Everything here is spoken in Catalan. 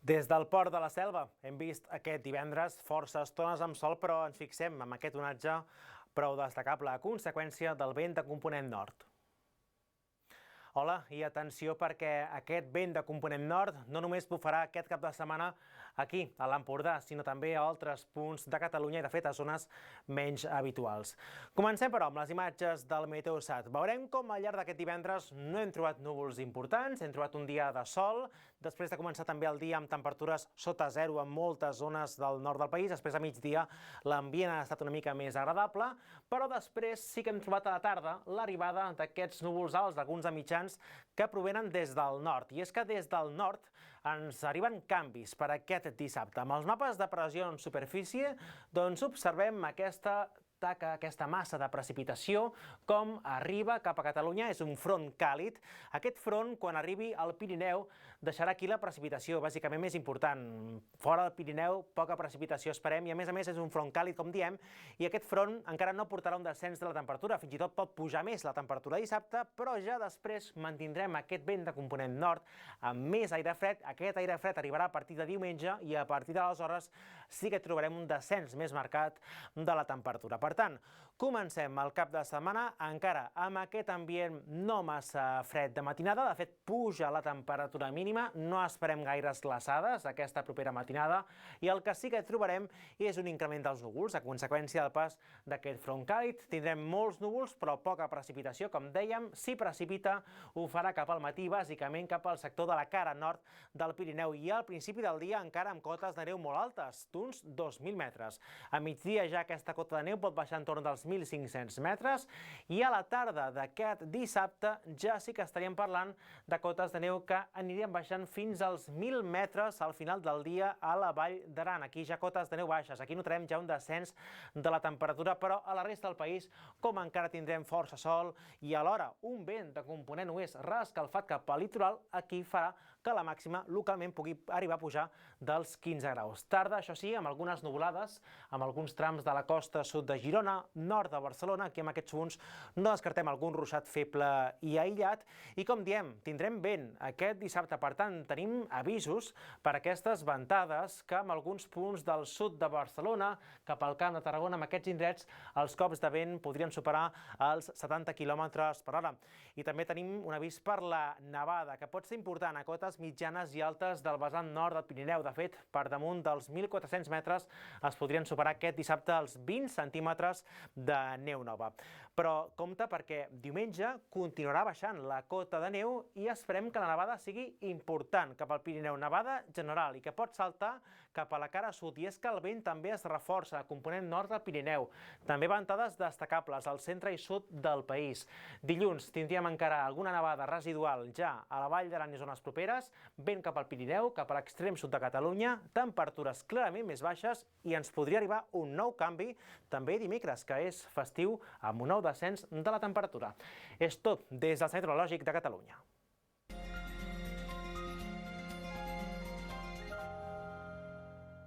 Des del Port de la Selva hem vist aquest divendres força estones amb sol, però ens fixem en aquest onatge prou destacable a conseqüència del vent de component nord. Hola i atenció perquè aquest vent de component nord no només bufarà aquest cap de setmana aquí, a l'Empordà, sinó també a altres punts de Catalunya i, de fet, a zones menys habituals. Comencem, però, amb les imatges del Meteosat. Veurem com al llarg d'aquest divendres no hem trobat núvols importants, hem trobat un dia de sol, després de començar també el dia amb temperatures sota zero en moltes zones del nord del país, després a migdia l'ambient ha estat una mica més agradable, però després sí que hem trobat a la tarda l'arribada d'aquests núvols alts, alguns de mitjans, que provenen des del nord. I és que des del nord ens arriben canvis per aquest dissabte. Amb els mapes de pressió en superfície, doncs observem aquesta massa de precipitació com arriba cap a Catalunya. És un front càlid. Aquest front, quan arribi al Pirineu, deixarà aquí la precipitació bàsicament més important. Fora del Pirineu, poca precipitació esperem, i a més és un front càlid, com diem, i aquest front encara no portarà un descens de la temperatura, fins i tot pot pujar més la temperatura dissabte, però ja després mantindrem aquest vent de component nord amb més aire fred. Aquest aire fred arribarà a partir de diumenge i a partir d'aleshores sí que trobarem un descens més marcat de la temperatura. Per tant, comencem el cap de setmana encara amb aquest ambient no massa fred de matinada. De fet, puja la temperatura mínima, no esperem gaires glaçades aquesta propera matinada, i el que sí que trobarem és un increment dels núvols. A conseqüència del pas d'aquest front càlid, tindrem molts núvols però poca precipitació. Com dèiem, si precipita ho farà cap al matí, bàsicament cap al sector de la cara nord del Pirineu, i al principi del dia encara amb cotes de neu molt altes, d'uns 2.000 metres. A migdia ja aquesta cota de neu pot baixar entorn dels 1.500 metres, i a la tarda d'aquest dissabte ja sí que estaríem parlant de cotes de neu que anirien baixant fins als 1.000 metres al final del dia a la Vall d'Aran. Aquí ja cotes de neu baixes, aquí notarem ja un descens de la temperatura, però a la resta del país, com encara tindrem força sol i alhora un vent de component oest reescalfat cap al litoral, aquí farà que la màxima localment pugui arribar a pujar dels 15 graus. Tarda, això sí, amb algunes nuvolades, amb alguns trams de la costa sud de Girona, nord de Barcelona. Aquí en aquests punts no descartem algun ruixat feble i aïllat, i com diem, tindrem vent aquest dissabte. Per tant, tenim avisos per aquestes ventades que en alguns punts del sud de Barcelona, cap al Camp de Tarragona, amb aquests indrets, els cops de vent podrien superar els 70 km per hora. I també tenim un avís per la nevada, que pot ser important a cotes mitjanes i altes del vessant nord del Pirineu. De fet, per damunt dels 1.400 metres es podrien superar aquest dissabte els 20 centímetres de neu nova. Però compte, perquè diumenge continuarà baixant la cota de neu i esperem que la nevada sigui important cap al Pirineu, nevada general, i que pot saltar cap a la cara sud. I és que el vent també es reforça a component nord del Pirineu. També ventades destacables al centre i sud del país. Dilluns tindríem encara alguna nevada residual ja a la Vall d'Aran i zones properes, vent cap al Pirineu, cap a l'extrem sud de Catalunya, temperatures clarament més baixes, i ens podria arribar un nou canvi també dimecres, que és festiu, amb un nou descens de la temperatura. És tot des del Servei Meteorològic de Catalunya.